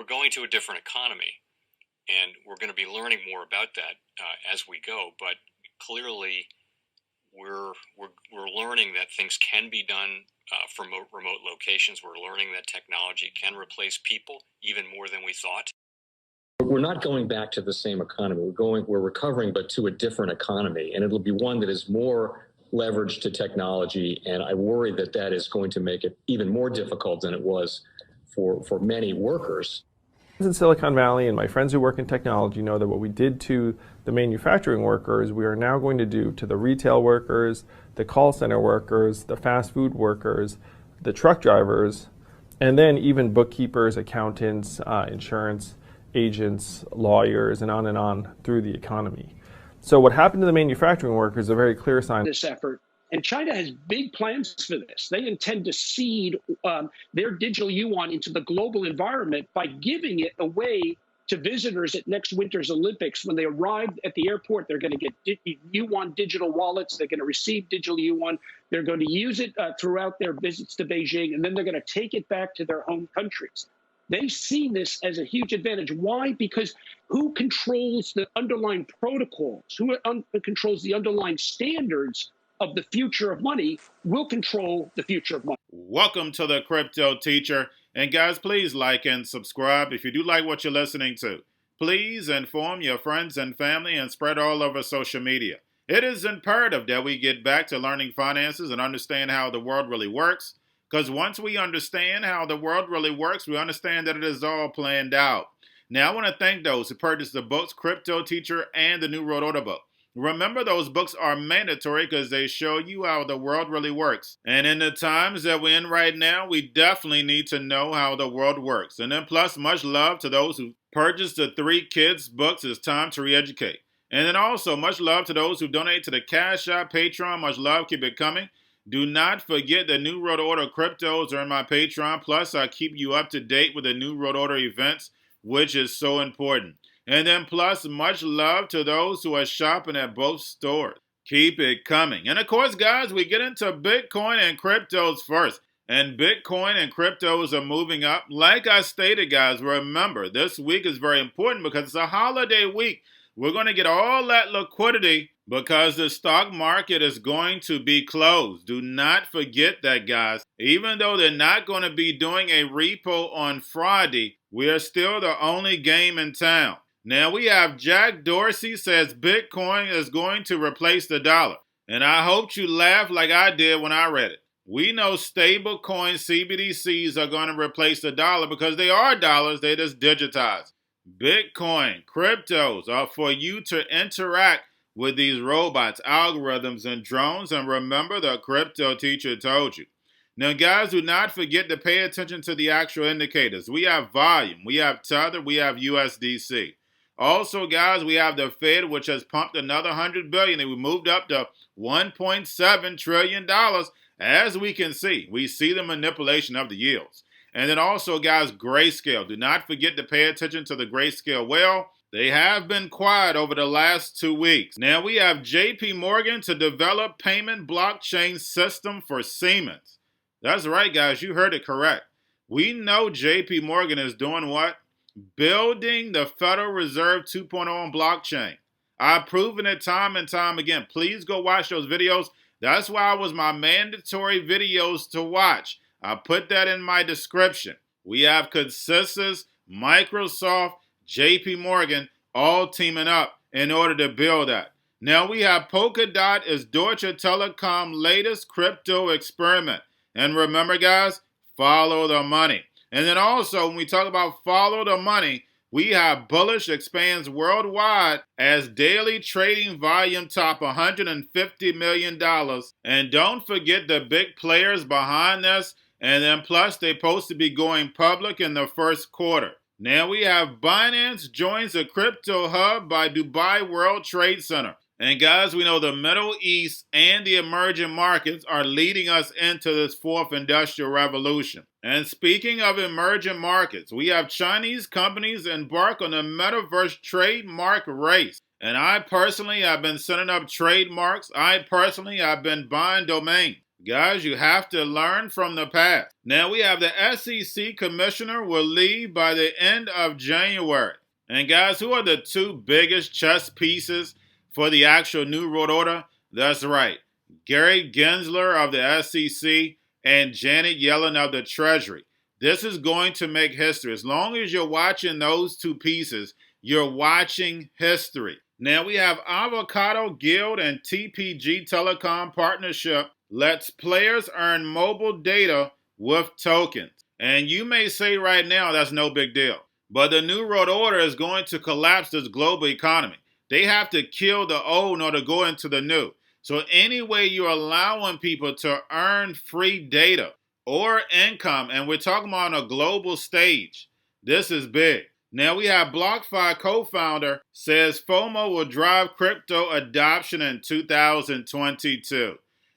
going to a different economy, and we're going to be learning more about that as we go. But clearly, we're learning that things can be done from remote locations. We're learning that technology can replace people even more than we thought. We're not going back to the same economy. We're recovering, but to a different economy, and it'll be one that is more leveraged to technology. And I worry that that is going to make it even more difficult than it was for many workers. In Silicon Valley, and my friends who work in technology know that what we did to the manufacturing workers, we are now going to do to the retail workers, the call center workers, the fast food workers, the truck drivers, and then even bookkeepers, accountants, insurance agents, lawyers, and on through the economy. So what happened to the manufacturing workers is a very clear sign. This effort, and China has big plans for this. They intend to seed their digital yuan into the global environment by giving it away to visitors at next winter's Olympics. When they arrive at the airport, they're going to get yuan digital wallets. They're going to receive digital yuan. They're going to use it throughout their visits to Beijing, and then they're going to take it back to their home countries. They see this as a huge advantage. Why? Because who controls the underlying protocols, who controls the underlying standards of the future of money will control the future of money. Welcome to the Crypto Teacher. And guys, please like and subscribe if you do like what you're listening to. Please inform your friends and family and spread all over social media. It is imperative that we get back to learning finances and understand how the world really works. Because once we understand how the world really works, we understand that it is all planned out. Now, I want to thank those who purchased the books Cryptoteacher and the New World Order book. Remember, those books are mandatory because they show you how the world really works. And in the times that we're in right now, we definitely need to know how the world works. And then plus, much love to those who purchased the 3 Kids books. It's time to re-educate. And then also, much love to those who donate to the Cash App, Patreon. Much love. Keep it coming. Do not forget the New World Order cryptos are in my Patreon. Plus, I keep you up to date with the New World Order events, which is so important. And then plus, much love to those who are shopping at both stores. Keep it coming. And of course, guys, we get into Bitcoin and cryptos first. And Bitcoin and cryptos are moving up. Like I stated, guys, remember, this week is very important because it's a holiday week. We're going to get all that liquidity because the stock market is going to be closed. Do not forget that, guys. Even though they're not going to be doing a repo on Friday, we are still the only game in town. Now we have Jack Dorsey says Bitcoin is going to replace the dollar. And I hope you laughed like I did when I read it. We know stable coin CBDCs are going to replace the dollar because they are dollars, they just digitized. Bitcoin, cryptos are for you to interact with these robots, algorithms, and drones. And remember, the Crypto Teacher told you. Now, guys, do not forget to pay attention to the actual indicators. We have volume, we have Tether, we have USDC. Also, guys, we have the Fed, which has pumped another $100 billion, and we moved up to $1.7 trillion. As we can see, we see the manipulation of the yields. And then also, guys, Grayscale. Do not forget to pay attention to the Grayscale whale. They have been quiet over the last 2 weeks. Now we have JP Morgan to develop payment blockchain system for Siemens. That's right, guys. You heard it correct. We know JP Morgan is doing what? Building the Federal Reserve 2.0 on blockchain. I've proven it time and time again. Please go watch those videos. That's why it was my mandatory videos to watch. I put that in my description. We have Consensus, Microsoft, JP Morgan, all teaming up in order to build that. Now we have Polkadot as Deutsche Telekom latest crypto experiment. And remember, guys, follow the money. And then also, when we talk about follow the money, we have Bullish expands worldwide as daily trading volume top $150 million. And don't forget the big players behind this. And then plus, they're supposed to be going public in the first quarter. Now we have Binance joins the crypto hub by Dubai World Trade Center. And guys, we know the Middle East and the emerging markets are leading us into this fourth industrial revolution. And speaking of emerging markets, we have Chinese companies embark on the metaverse trademark race. And I personally have been setting up trademarks. I personally have been buying domains. Guys, you have to learn from the past. Now we have the SEC commissioner will leave by the end of January. And guys, who are the two biggest chess pieces for the actual New World Order? That's right. Gary Gensler of the SEC and Janet Yellen of the Treasury. This is going to make history. As long as you're watching those two pieces, you're watching history. Now we have Avocado Guild and TPG Telecom partnership lets players earn mobile data with tokens. And you may say right now that's no big deal. But the New World Order is going to collapse this global economy. They have to kill the old in order to go into the new. So any way you're allowing people to earn free data or income, and we're talking about on a global stage, this is big. Now we have BlockFi co-founder says Fomo will drive crypto adoption in 2022.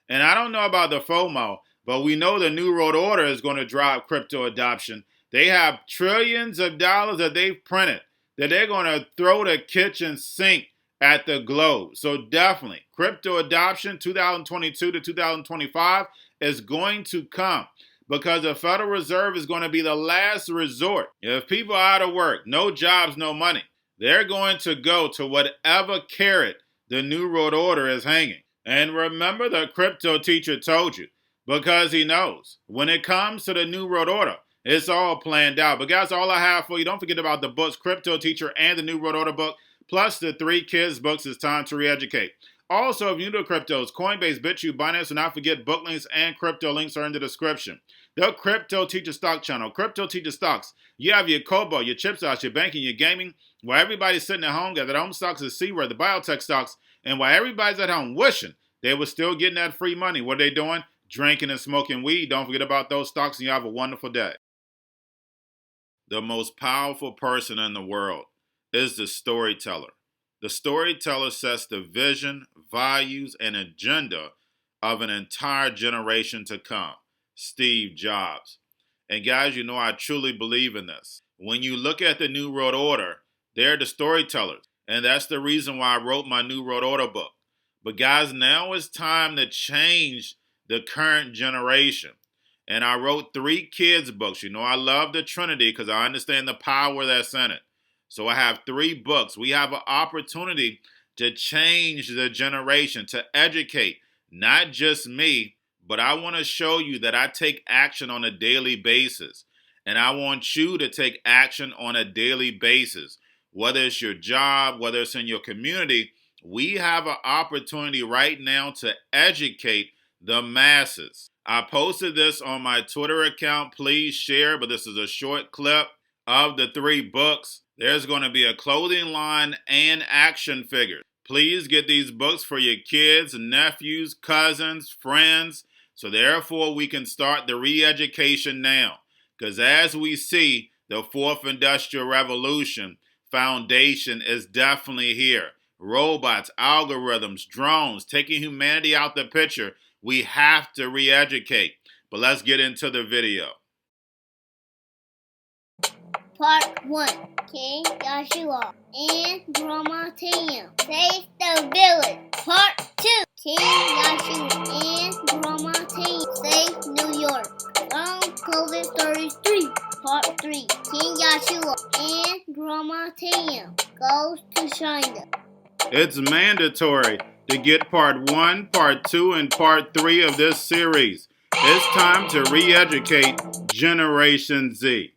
And I don't know about the FOMO, but we know the New World Order is going to drive crypto adoption. They have trillions of dollars that they've printed that they're going to throw the kitchen sink at the globe. So definitely, crypto adoption 2022 to 2025 is going to come because the Federal Reserve is going to be the last resort. If people are out of work, no jobs, no money, they're going to go to whatever carrot the New World Order is hanging. And remember, the crypto teacher told you, because he knows when it comes to the New World Order, it's all planned out. But guys, all I have for you, don't forget about the books, Crypto Teacher and the New World Order book, plus the 3 kids books, It's Time to Re-Educate. Also, if you're new to cryptos, Coinbase, Bitrue, Binance, do not forget book links and crypto links are in the description. The Crypto Teacher Stock Channel, Crypto Teacher Stocks. You have your Kobo, your chip stocks, your banking, your gaming. While everybody's sitting at home, got their own stocks at C-Word, the biotech stocks, and while everybody's at home wishing they were still getting that free money, what are they doing? Drinking and smoking weed. Don't forget about those stocks, and you have a wonderful day. The most powerful person in the world is the storyteller. The storyteller sets the vision, values, and agenda of an entire generation to come. Steve Jobs. And guys, you know I truly believe in this. When you look at the New World Order, they're the storytellers. And that's the reason why I wrote my New World Order book. But guys, now it's time to change the current generation. And I wrote 3 kids books. You know, I love the Trinity because I understand the power that's in it. So I have 3 books. We have an opportunity to change the generation, to educate, not just me, but I want to show you that I take action on a daily basis. And I want you to take action on a daily basis. Whether it's your job, whether it's in your community, we have an opportunity right now to educate the masses. I posted this on my Twitter account. Please share, but this is a short clip of the 3 books. There's going to be a clothing line and action figures. Please get these books for your kids, nephews, cousins, friends, so therefore we can start the re-education now. Because as we see, the 4th Industrial Revolution foundation is definitely here. Robots, algorithms, drones, taking humanity out the picture. We have to re-educate. But let's get into the video. Part 1. King Joshua and Grandma Tam save the village. Part 2. King Joshua and Grandma Tam save New York from COVID Stories 3. Part 3. King Joshua and Grandma Tam goes to China. It's mandatory to get part 1, part 2, and part 3 of this series. It's time to re-educate Generation Z.